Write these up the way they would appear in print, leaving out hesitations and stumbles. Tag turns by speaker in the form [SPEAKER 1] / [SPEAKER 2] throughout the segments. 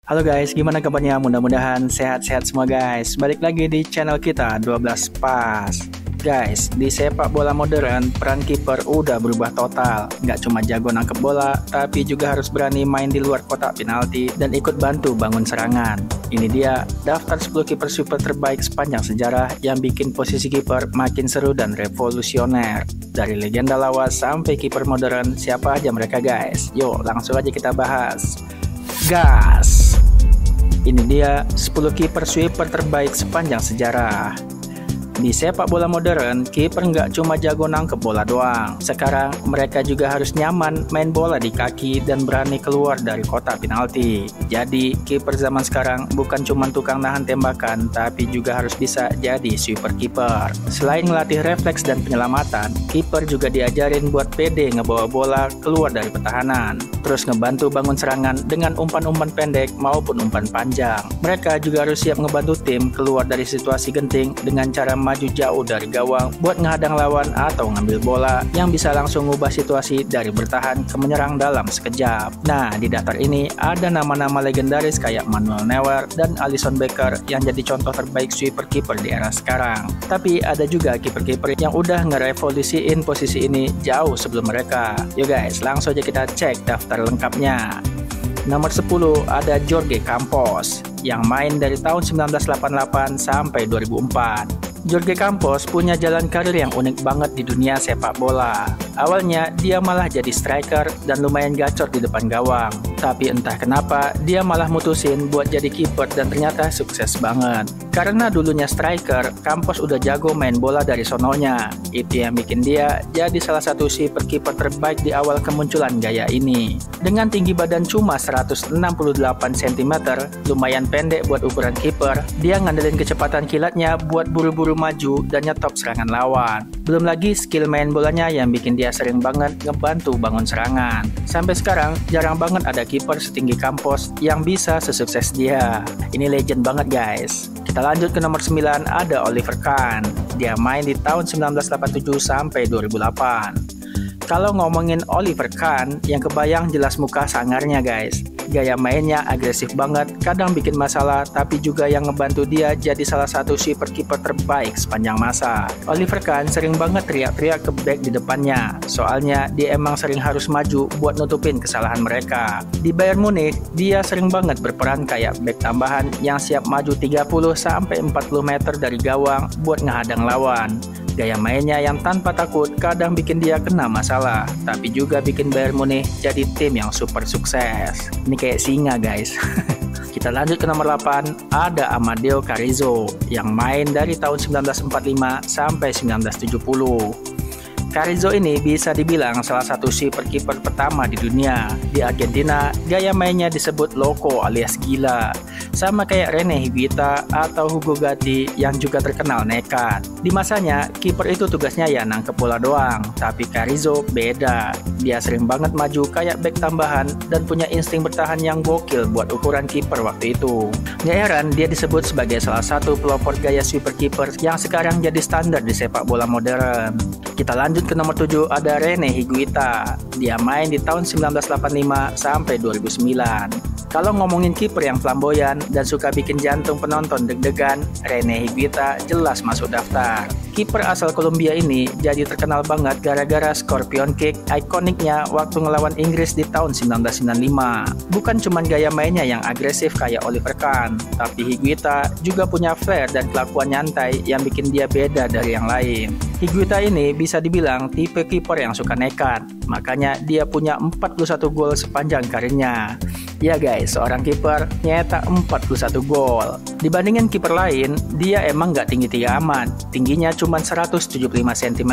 [SPEAKER 1] Halo guys, gimana kabarnya? Mudah-mudahan sehat-sehat semua guys. Balik lagi di channel kita 12 Pas. Guys, di sepak bola modern, peran kiper udah berubah total. Nggak cuma jago nangkep bola, tapi juga harus berani main di luar kotak penalti dan ikut bantu bangun serangan. Ini dia daftar 10 kiper super terbaik sepanjang sejarah yang bikin posisi kiper makin seru dan revolusioner. Dari legenda lawas sampai kiper modern, siapa aja mereka guys? Yuk, langsung aja kita bahas. Gas! Ini dia 10 kiper sweeper terbaik sepanjang sejarah. Di sepak bola modern, kiper nggak cuma jago nangkep bola doang. Sekarang mereka juga harus nyaman main bola di kaki dan berani keluar dari kotak penalti. Jadi kiper zaman sekarang bukan cuma tukang nahan tembakan, tapi juga harus bisa jadi sweeper kiper. Selain ngelatih refleks dan penyelamatan, kiper juga diajarin buat pede ngebawa bola keluar dari pertahanan. Terus ngebantu bangun serangan dengan umpan-umpan pendek maupun umpan panjang. Mereka juga harus siap ngebantu tim keluar dari situasi genting dengan cara maju jauh dari gawang buat menghadang lawan atau ngambil bola yang bisa langsung ngubah situasi dari bertahan ke menyerang dalam sekejap. Nah, di daftar ini ada nama-nama legendaris kayak Manuel Neuer dan Alisson Becker yang jadi contoh terbaik sweeper kiper di era sekarang. Tapi ada juga kiper-kiper yang udah ngerevolusiin posisi ini jauh sebelum mereka. Yuk guys, langsung aja kita cek daftar lengkapnya. Nomor 10 ada Jorge Campos yang main dari tahun 1988 sampai 2004. Jorge Campos punya jalan karir yang unik banget di dunia sepak bola. Awalnya dia malah jadi striker dan lumayan gacor di depan gawang. Tapi entah kenapa dia malah mutusin buat jadi kiper dan ternyata sukses banget. Karena dulunya striker, Campos udah jago main bola dari sononya. Itu yang bikin dia jadi salah satu sweeper kiper terbaik di awal kemunculan gaya ini. Dengan tinggi badan cuma 168 cm, lumayan pendek buat ukuran kiper, dia ngandelin kecepatan kilatnya buat buru-buru maju dan nyetop serangan lawan. Belum lagi skill main bolanya yang bikin dia sering banget ngebantu bangun serangan. Sampai sekarang jarang banget ada kiper setinggi Campos yang bisa sesukses dia. Ini legend banget guys. Kita lanjut ke nomor 9, ada Oliver Kahn. Dia main di tahun 1987 sampai 2008. Kalau ngomongin Oliver Kahn, yang kebayang jelas muka sangarnya guys. Gaya mainnya agresif banget, kadang bikin masalah, tapi juga yang ngebantu dia jadi salah satu sweeper kiper terbaik sepanjang masa. Oliver Kahn sering banget teriak-teriak ke back di depannya, soalnya dia emang sering harus maju buat nutupin kesalahan mereka. Di Bayern Munich, dia sering banget berperan kayak back tambahan yang siap maju 30-40 meter dari gawang buat ngehadang lawan. Gaya mainnya yang tanpa takut kadang bikin dia kena masalah, tapi juga bikin Bayern Munich jadi tim yang super sukses. Ini kayak singa guys. Kita lanjut ke nomor 8, ada Amadeo Carrizo yang main dari tahun 1945 sampai 1970. Carrizo ini bisa dibilang salah satu sweeper kiper pertama di dunia. Di Argentina, gaya mainnya disebut loco alias gila. Sama kayak Rene Higuita atau Hugo Gatti yang juga terkenal nekat. Di masanya, kiper itu tugasnya ya nangkep bola doang. Tapi Carrizo beda. Dia sering banget maju kayak back tambahan dan punya insting bertahan yang gokil buat ukuran kiper waktu itu. Nggak heran dia disebut sebagai salah satu pelopor gaya sweeper kiper yang sekarang jadi standar di sepak bola modern. Kita lanjut ke nomor 7, ada Rene Higuita. Dia main di tahun 1985 sampai 2009. Kalau ngomongin kiper yang flamboyan dan suka bikin jantung penonton deg-degan, Rene Higuita jelas masuk daftar. Kiper asal Kolombia ini jadi terkenal banget gara-gara scorpion kick ikoniknya waktu ngelawan Inggris di tahun 1995. Bukan cuma gaya mainnya yang agresif kayak Oliver Kahn, tapi Higuita juga punya flair dan kelakuan nyantai yang bikin dia beda dari yang lain. Higuita ini bisa dibilang tipe kiper yang suka nekat, makanya dia punya 41 gol sepanjang karirnya. Ya guys, seorang kiper nyetak 41 gol. Dibandingin kiper lain, dia emang gak tinggi-tinggi amat. Tingginya cuma 175 cm,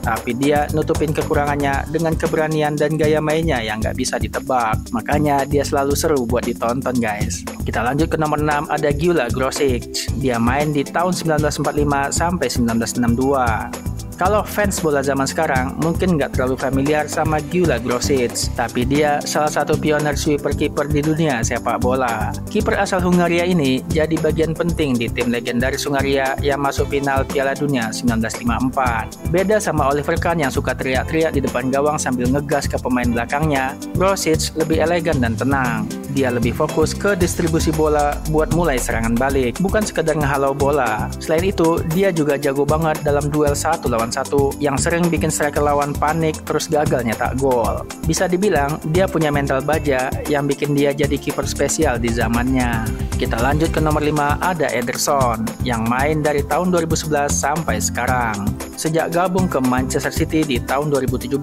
[SPEAKER 1] tapi dia nutupin kekurangannya dengan keberanian dan gaya mainnya yang gak bisa ditebak. Makanya dia selalu seru buat ditonton guys. Kita lanjut ke nomor 6, ada Gyula Grosic. Dia main di tahun 1945 sampai 1962. Kalau fans bola zaman sekarang mungkin nggak terlalu familiar sama Gyula Grosic, tapi dia salah satu pioner sweeper kiper di dunia sepak bola. Kiper asal Hungaria ini jadi bagian penting di tim legendaris Hungaria yang masuk final Piala Dunia 1954. Beda sama Oliver Kahn yang suka teriak-teriak di depan gawang sambil ngegas ke pemain belakangnya, Grosic lebih elegan dan tenang. Dia lebih fokus ke distribusi bola buat mulai serangan balik, bukan sekedar ngehalau bola. Selain itu, dia juga jago banget dalam duel 1 lawan 1 yang sering bikin striker lawan panik terus gagal nyetak gol. Bisa dibilang, dia punya mental baja yang bikin dia jadi kiper spesial di zamannya. Kita lanjut ke nomor 5, ada Ederson yang main dari tahun 2011 sampai sekarang. Sejak gabung ke Manchester City di tahun 2017,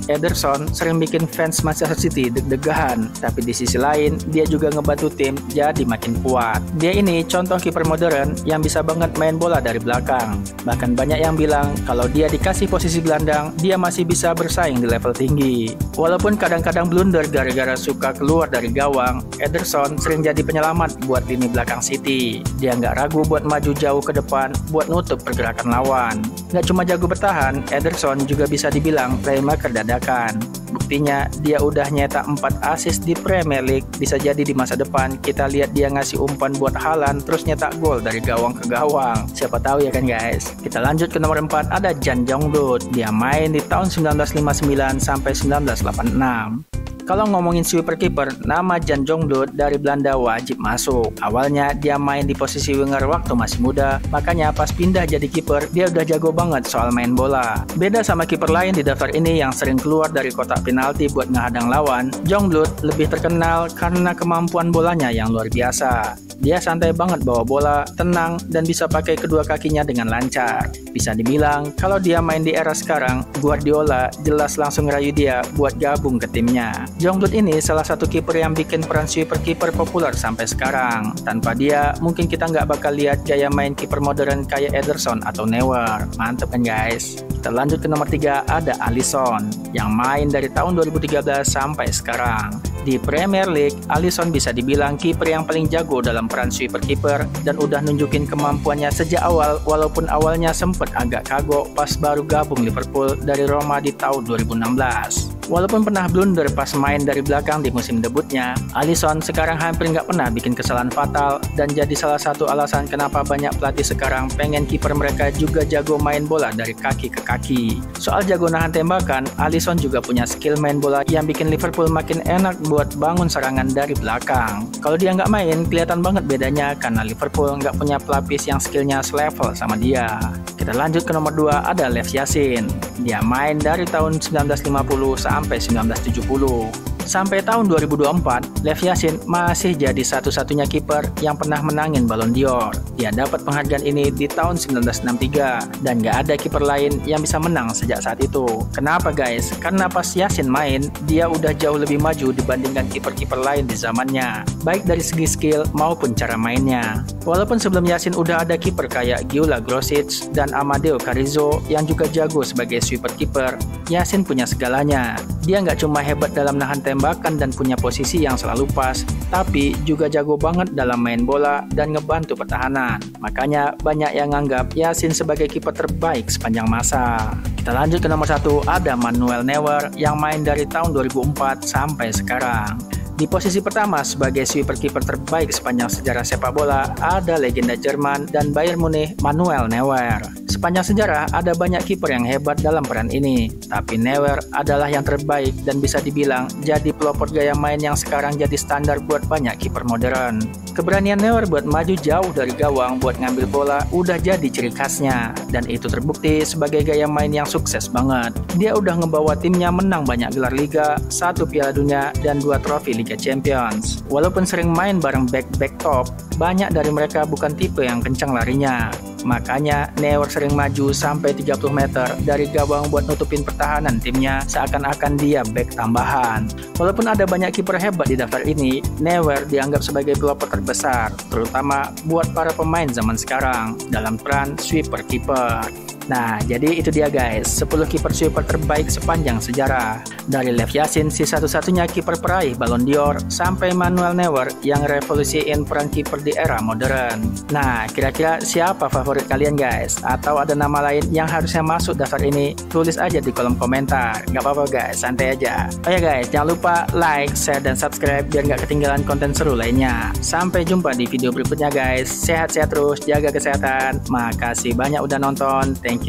[SPEAKER 1] Ederson sering bikin fans Manchester City deg-degan, tapi di sisi lain dia juga ngebantu tim jadi makin kuat. Dia ini contoh kiper modern yang bisa banget main bola dari belakang. Bahkan banyak yang bilang kalau dia dikasih posisi gelandang, dia masih bisa bersaing di level tinggi. Walaupun kadang-kadang blunder gara-gara suka keluar dari gawang, Ederson sering jadi penyelamat buat lini belakang City. Dia nggak ragu buat maju jauh ke depan buat nutup pergerakan lawan. Nggak cuma jago bertahan, Ederson juga bisa dibilang playmaker dadakan. Buktinya, dia udah nyetak 4 assist di Premier League. Bisa jadi di masa depan kita lihat dia ngasih umpan buat Haaland terus nyetak gol dari gawang ke gawang. Siapa tahu ya kan guys. Kita lanjut ke nomor 4, ada Jan Jongbloed. Dia main di tahun 1959 sampai 1986. Kalau ngomongin sweeper kiper, nama Jan Jongbloed dari Belanda wajib masuk. Awalnya dia main di posisi winger waktu masih muda, makanya pas pindah jadi kiper, dia udah jago banget soal main bola. Beda sama kiper lain di daftar ini yang sering keluar dari kotak penalti buat ngehadang lawan, Jongbloed lebih terkenal karena kemampuan bolanya yang luar biasa. Dia santai banget bawa bola, tenang, dan bisa pakai kedua kakinya dengan lancar. Bisa dibilang, kalau dia main di era sekarang, Guardiola jelas langsung rayu dia buat gabung ke timnya. Jongbloed ini salah satu kiper yang bikin peran sweeper kiper populer sampai sekarang. Tanpa dia, mungkin kita nggak bakal lihat gaya main kiper modern kayak Ederson atau Neuer. Mantep kan guys? Kita lanjut ke nomor 3, ada Alisson, yang main dari tahun 2013 sampai sekarang. Di Premier League, Alisson bisa dibilang kiper yang paling jago dalam peran sweeper kiper dan udah nunjukin kemampuannya sejak awal, walaupun awalnya sempet agak kagok pas baru gabung Liverpool dari Roma di tahun 2016. Walaupun pernah blunder pas main dari belakang di musim debutnya, Alisson sekarang hampir nggak pernah bikin kesalahan fatal dan jadi salah satu alasan kenapa banyak pelatih sekarang pengen kiper mereka juga jago main bola dari kaki ke kaki. Soal jago nahan tembakan, Alisson juga punya skill main bola yang bikin Liverpool makin enak buat bangun serangan dari belakang. Kalau dia nggak main, kelihatan banget bedanya karena Liverpool nggak punya pelapis yang skillnya selevel sama dia. Kita lanjut ke nomor 2, ada Lev Yashin. Dia main dari tahun 1950 sampai 1970. Sampai tahun 2024, Lev Yashin masih jadi satu-satunya kiper yang pernah menangin Ballon d'Or. Dia dapat penghargaan ini di tahun 1963 dan gak ada kiper lain yang bisa menang sejak saat itu. Kenapa guys? Karena pas Yashin main, dia udah jauh lebih maju dibandingkan kiper-kiper lain di zamannya, baik dari segi skill maupun cara mainnya. Walaupun sebelum Yashin udah ada kiper kayak Gyula Grosic dan Amadeo Carrizo yang juga jago sebagai sweeper kiper, Yashin punya segalanya. Dia nggak cuma hebat dalam nahan tembakan dan punya posisi yang selalu pas, tapi juga jago banget dalam main bola dan ngebantu pertahanan. Makanya banyak yang nganggap Yashin sebagai kiper terbaik sepanjang masa. Kita lanjut ke nomor 1, ada Manuel Neuer yang main dari tahun 2004 sampai sekarang. Di posisi pertama sebagai sweeper kiper terbaik sepanjang sejarah sepak bola ada legenda Jerman dan Bayern Munich Manuel Neuer. Sepanjang sejarah ada banyak kiper yang hebat dalam peran ini, tapi Neuer adalah yang terbaik dan bisa dibilang jadi pelopor gaya main yang sekarang jadi standar buat banyak kiper modern. Keberanian Neuer buat maju jauh dari gawang buat ngambil bola udah jadi ciri khasnya, dan itu terbukti sebagai gaya main yang sukses banget. Dia udah ngebawa timnya menang banyak gelar liga, 1 Piala Dunia, dan 2 trofi Liga Champions. Walaupun sering main bareng back top, banyak dari mereka bukan tipe yang kencang larinya. Makanya Neuer sering maju sampai 30 meter dari gawang buat nutupin pertahanan timnya seakan-akan dia back tambahan. Walaupun ada banyak kiper hebat di daftar ini, Neuer dianggap sebagai pelopor terbesar, terutama buat para pemain zaman sekarang dalam peran sweeper kiper. Nah, jadi itu dia guys, 10 kiper super terbaik sepanjang sejarah. Dari Lev Yashin, si satu-satunya kiper peraih Ballon d'Or, sampai Manuel Neuer yang revolusiin peran kiper di era modern. Nah, kira-kira siapa favorit kalian guys? Atau ada nama lain yang harusnya masuk daftar ini? Tulis aja di kolom komentar. Gak apa-apa guys, santai aja. Oh ya guys, jangan lupa like, share, dan subscribe biar gak ketinggalan konten seru lainnya. Sampai jumpa di video berikutnya guys. Sehat-sehat terus, jaga kesehatan. Makasih banyak udah nonton. Thank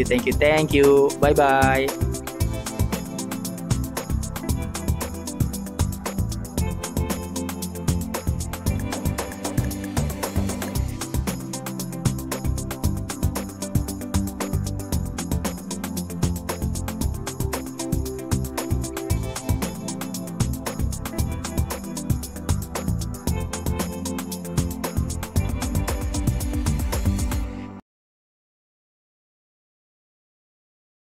[SPEAKER 1] you. Bye-bye.